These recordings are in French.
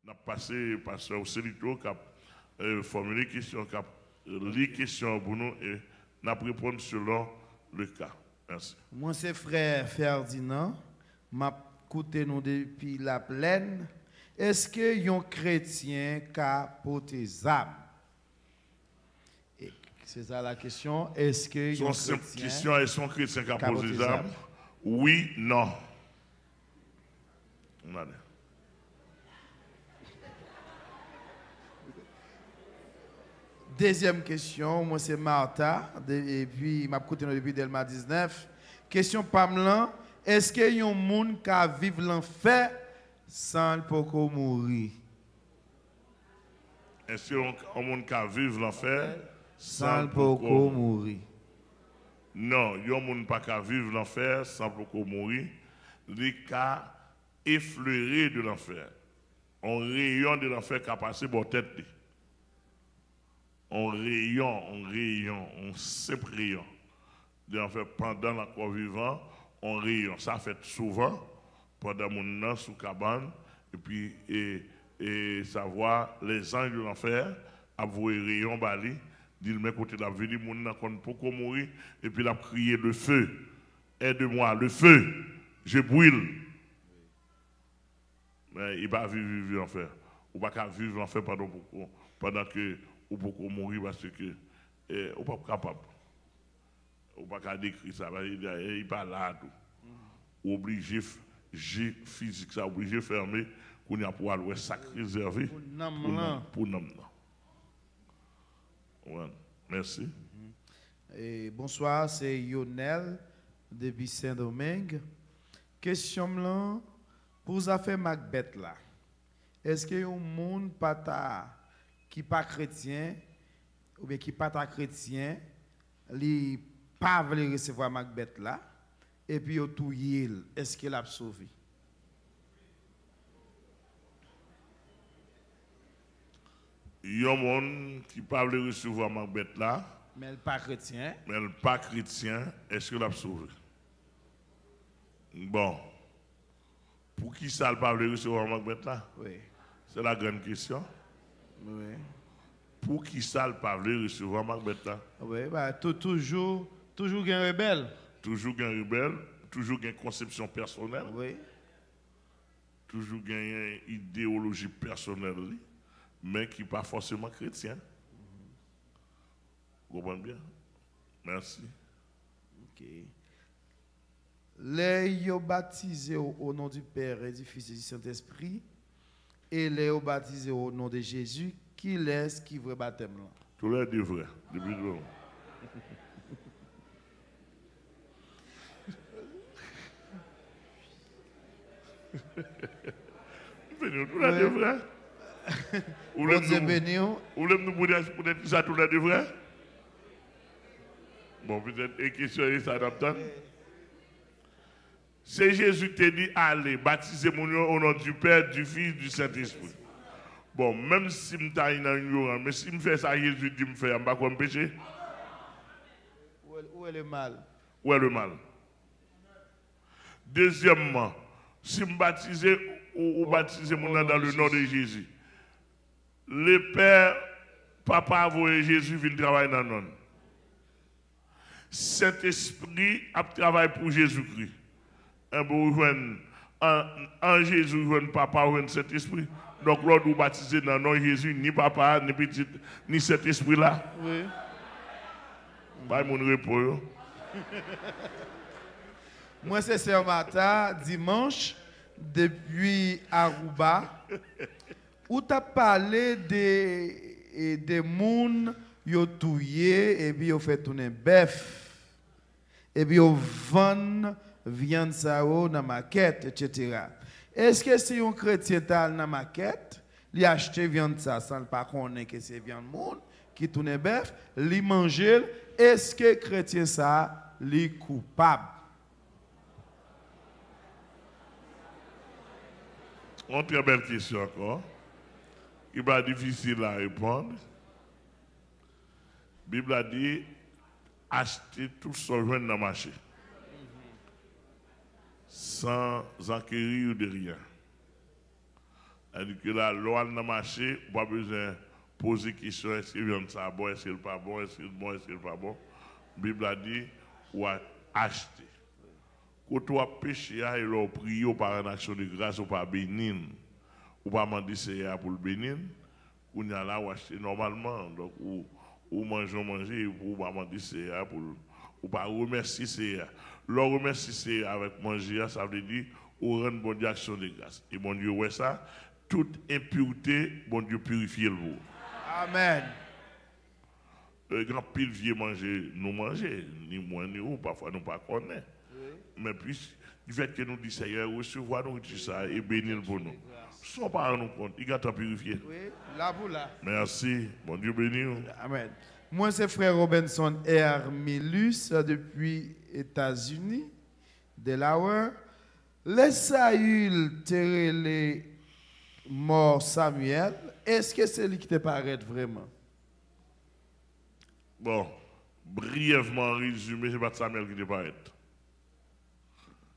On a passé pasteur Océlito qui a formulé question, qui a lu question pour nous et on a répondu selon le cas. Merci. Moi, c'est frère Ferdinand. M'a écouté nous depuis la plaine. Est-ce que un chrétien a porté des âmes? C'est ça la question. Est-ce que son simple question est son chrétien qui a posé des âmes? Oui, non. On a dit. Deuxième question, moi c'est Martha, et puis m'a écouté depuis Delma 19. Question Pamela, est-ce qu'il y a un monde qui vit l'enfer sans le mourir? Est-ce qu'il y a un monde qui vit l'enfer sans le mourir? Non, il y a un monde qui vit l'enfer sans le mourir. Les cas effleurés de l'enfer. Un rayon de l'enfer qui a passé par tête. Un rayon, un simple rayon de l'enfer pendant la croix vivant, un rayon. Ça fait souvent pendant mon an sous cabane et puis et savoir les anges de l'enfer avouer rayon bali, dit le côté de la vie, mon nan kon pour mourir et puis il a crié le feu, aide-moi, le feu, je brûle. Mais il va vivre l'enfer. Ou pas vivre l'enfer pendant que ou pour mourir parce que ou pas capable. Ou pas décrire ça, il pas là tout. Obligé physique ça obligé fermer qu'on y a pour aller sac réservé pour nom. Ouais, merci. Et bonsoir, c'est Yonel depuis Saint-Domingue. Question là pour vous affaire Macbeth là. Est-ce que un monde qui pas chrétien ou bien qui pas chrétien, li pas veut recevoir Macbeth là et puis au tout est-ce qu'il a sauvé? Il y a un monde qui pas veut recevoir Macbeth là, mais il pas chrétien. Mais il pas chrétien, est-ce qu'il a sauvé? Bon. Pour qui ça ne pas veut recevoir Macbeth là? Oui. C'est la grande question. Oui. Pour qui ça ne pas veut recevoir Macbeth là? Oui, bah, toujours un rebelle. Toujours un rebelle, toujours une conception personnelle. Oui. Toujours une idéologie personnelle, mais qui n'est pas forcément chrétien. Vous comprenez bien? Merci. Ok. Les baptisés au nom du Père et du Fils et du Saint-Esprit, et les baptisés au nom de Jésus, qui laisse qui vrai baptême là? Tous les deux vrais, depuis le tous les deux vrais. Ou nous dire peut-être ça tous les deux vrais? Bon, peut-être une question est adaptable. C'est Jésus qui dit allez, baptisez mon nom au nom du Père, du Fils, du Saint-Esprit. Bon, même si je suis dans une mais si je fais ça, Jésus dit me faire, je ne vais pas me pécher. Où est le mal? Où est le mal? Deuxièmement, si je baptise ou baptiser mon nom dans le nom de Jésus, le Père, Papa a envoyé Jésus venir travailler dans nous. Cet esprit a travaillé pour Jésus-Christ. En Jésus, Papa, cet esprit. Donc, l'autre vous baptisez dans le nom de Jésus, ni Papa, ni petit, ni cet esprit-là. Oui. Pas mon repos. Moi, c'est Sœur Martha, dimanche, depuis Aruba, où tu as parlé des gens qui ont tué et puis ils ont fait tourner bœuf. Et puis ils ont vendu viande dans la maquette, etc. Est-ce que si un chrétien dans la maquette, il a acheté viande ça sans ne pas connaître que c'est viande monde qui tourne bœuf, il mange, est-ce que chrétien ça, il est coupable? Une très belle question encore. Il va être difficile à répondre. La Bible a dit acheter tout ce qu'on dans le marché. Sans acquérir de rien. C'est-à-dire que la loi n'a marché, pas besoin de poser question, est-ce que viande ça bon, est-ce qu'il pas bon, est-ce qu'il est bon, est-ce qu'il pas bon. La Bible a dit, ou a acheté. Quand tu as péché, et leur prié par une action de grâce, ou pas bénir, ou pas demander c'est pour le bénir, ou n'y a là ou acheter normalement. Donc, ou manger, ou pas demander c'est pour ou pas remercier c'est. Leur remercier c'est avec manger, ça veut dire, ou rendre bon Dieu action de grâce. Et bon Dieu, ouais ça, toute impureté, bon Dieu purifie le vous. Amen. Grand pile vieux manger, nous manger, ni moi ni vous, parfois nous pas connaître. Mais puis, du fait que nous disons, Seigneur, recevoir nous ça et bénir pour nous. Sans pas nous compte, il a tout purifié. Oui, là vous là. Merci, bon Dieu béni. Amen. Moi, c'est frère Robinson R. Milus depuis États-Unis, Delaware. Les Saül les mort Samuel. Est-ce que c'est lui qui te paraît vraiment? Bon, brièvement résumé, c'est pas Samuel qui te paraît.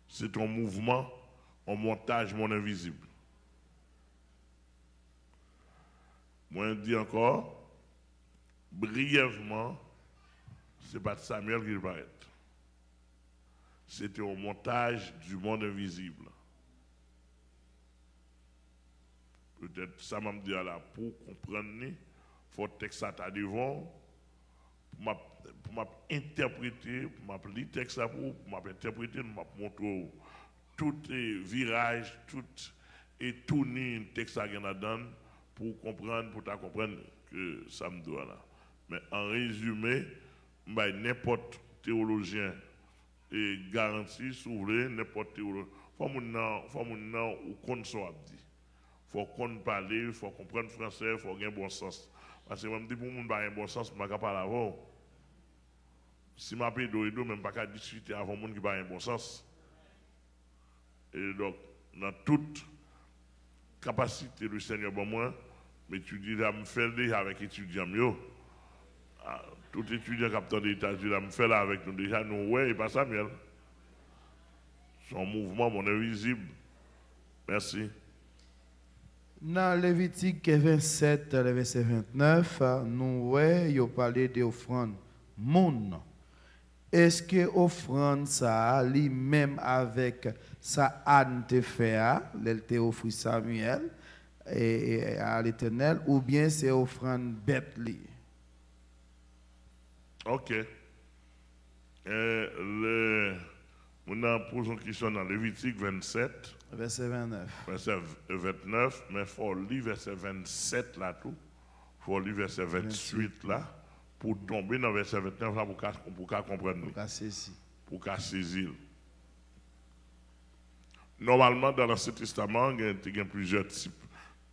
C'est un mouvement, un montage, mon invisible. Moi, je dis encore, brièvement, c'est pas Samuel qui te paraît. C'était un montage du monde invisible. Peut-être ça m'a dit là, pour comprendre, il faut que texte ça devant, pour m'interpréter, pour m'appeler le texte pour m'interpréter, pour montrer tout virage, tout et tourner un texte à Ganadan pour comprendre, pour comprendre que ça me doit là. Mais en résumé, n'importe théologien et garantie, s'ouvrir n'importe théologien. Faut qu'on ou qu'on soit dit. Faut qu'on parle, il faut comprendre français, il faut avoir un bon sens. Parce que même si pour moun un bon sens, je ne peux pas parler avant. Si je m'appelle Doido, je ne peux pas discuter avant moun qui n'a un bon sens. Et donc, dans toute capacité du Seigneur, bon moi, m'étudier, je me fais déjà avec étudiants. Tout étudiant capteur des États-Unis, je me fais là avec nous déjà, nous, ouais, et pas Samuel. Son mouvement, mon invisible. Merci. Dans Lévitique 27, verset 29, nous avons parlé d'offrande moun. Est-ce que l'offrande ça, lui-même avec sa Anne te fait, elle te offre Samuel et à l'Éternel, ou bien c'est offrande bête li? Ok. On a posé une question dans Lévitique 27. Verset 29. Verset 29, mais il faut lire verset 27 là tout. Il faut lire verset 28 là. Pour tomber dans verset 29 là pour comprendre. Pour saisir. Normalement, dans l'Ancien Testament, il y a plusieurs types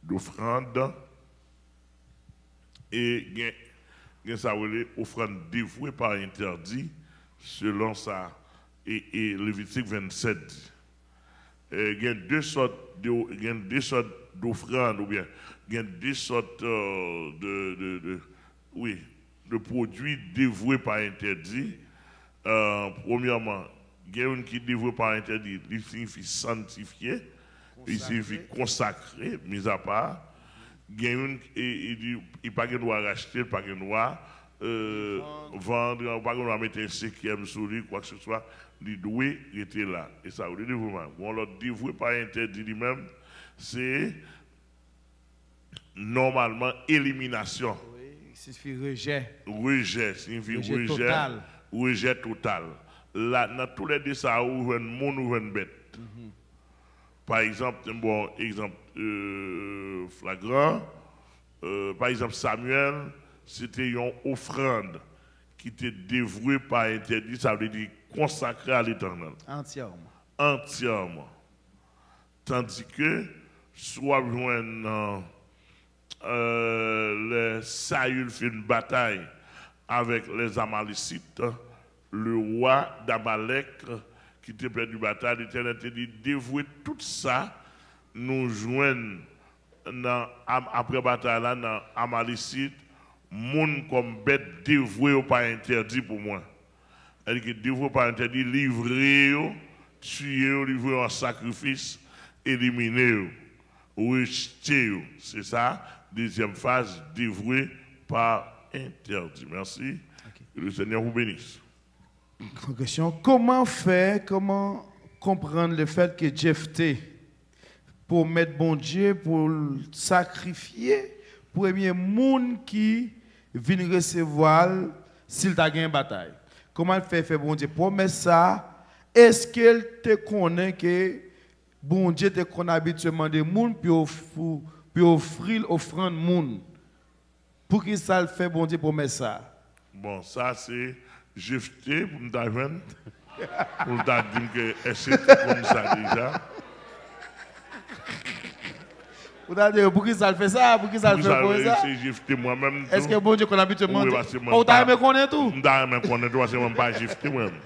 d'offrandes. Et il y a ça offrande dévouée par interdit, selon ça. Et Lévitique 27. Il y a deux sortes d'offrandes, ou bien il y a deux sortes de produits dévoués par interdit. Premièrement, il y a une qui est dévouée par interdit, il signifie sanctifié, il signifie consacré, mis à part. Il y a une qui il pas de droit racheter, pas de droit vendre, pas de droit mettre un cinquième sur lui, quoi que ce soit. Il doit être là. Et ça, vous le dévouement. Bon, le dévoué par interdit lui-même, c'est normalement élimination. Oui, il signifie rejet. Rejet, signifie rejet total. Rejet total. Là, dans tous les deux, ça ouvre un monde ou une bête. Par exemple, un bon exemple flagrant. Par exemple, Samuel, c'était une offrande qui était dévouée par interdit, ça veut dire consacré à l'Éternel. Entièrement. Entièrement. Tandis que, soit les Saül fait une bataille avec les Amalécites, le roi d'Amalek qui était près du bataille, l'Éternel a dit dévouer tout ça, nous joignent après la bataille là, dans Amalécites, monde comme bête dévoué ou pas interdit pour moi. Elle dit dévoué pas interdit, livré, tué, livré en sacrifice, éliminé. rejeté. C'est ça, deuxième phase, dévoué par interdit. Merci. Que le Seigneur vous bénisse. Question, comment faire, comment comprendre le fait que Jephthé, pour mettre bon Dieu, pour sacrifier, premier monde qui vient recevoir s'il t'a gagné une bataille. Comment faire bon Dieu promet ça? Est-ce qu'elle te connaît que bon Dieu te connaît habituellement des monde puis offrir offrande monde? Pour qui ça le fait bon Dieu promet ça? Bon, ça c'est Jephthé pour nous dire pour nous dire que est-ce que c'est comme ça déjà? Pour qui ça le fait ça? Pour qui ça le fait pour ça? C'est Jephthé moi-même. Est-ce que bon Dieu connaît habituellement? Oui, Ou t'as aimé connaître tout? Je t'ai aimé connaître tout, c'est même pas Jephthé moi-même.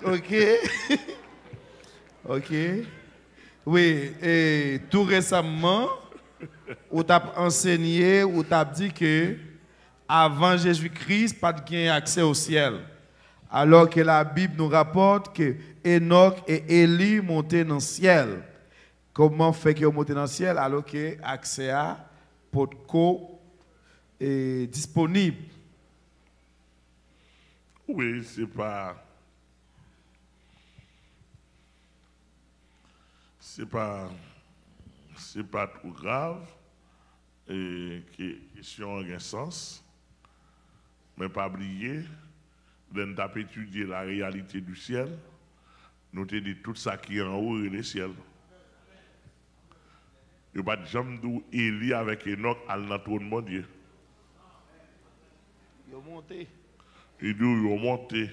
Ok. Ok. Oui, et tout récemment, on t'a enseigné, on t'a dit que avant Jésus-Christ, pas de accès au ciel. Alors que la Bible nous rapporte que Enoch et Élie montaient dans le ciel. Comment fait qu'ils montent dans le ciel alors que l'accès à Podco est disponible? Oui, c'est pas trop grave et que question a un sens, mais pas oublier, nous avons étudié la réalité du ciel, nous avons dit tout ça qui est en haut et le ciel. Il n'y a pas de jambe d'où Élie avec Enoch à l'entrônement de Dieu. Ils ont monté. Ils ont monté.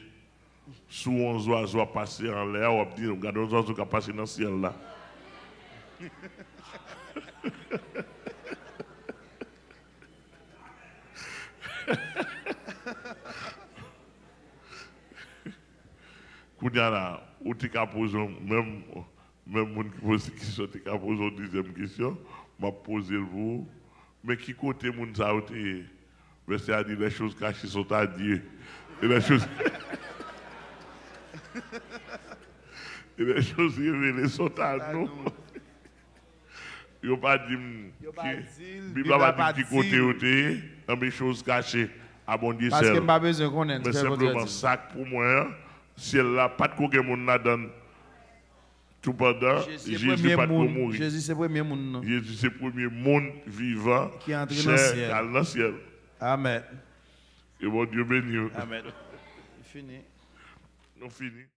Sous 11 oiseaux passer en l'air, on dit, regardez les oiseaux qui passent dans le ciel là. Kounyana, ou tu as posé, même mon qui pose une question, tu as posé une deuxième question, m'a posé vous, mais qui côté moun ça ou te, verset a dit les choses cachées sont à Dieu. Et les choses. Et les choses révélées sont à nous. Il n'y a pas dit. Bible n'a pas dit qui côté ou te, dans mes choses cachées à bon Dieu seul. Parce que pas besoin qu'on ait. Mais simplement ça pour moi. Si elle n'a pas de quoi que mon donne tout pendant, Jésus pas de quoi mourir. Jésus c'est le premier monde. Jésus c'est le premier monde vivant qui entre dans le ciel. Amen. Et bon Dieu béni. Amen. Fini. On finit.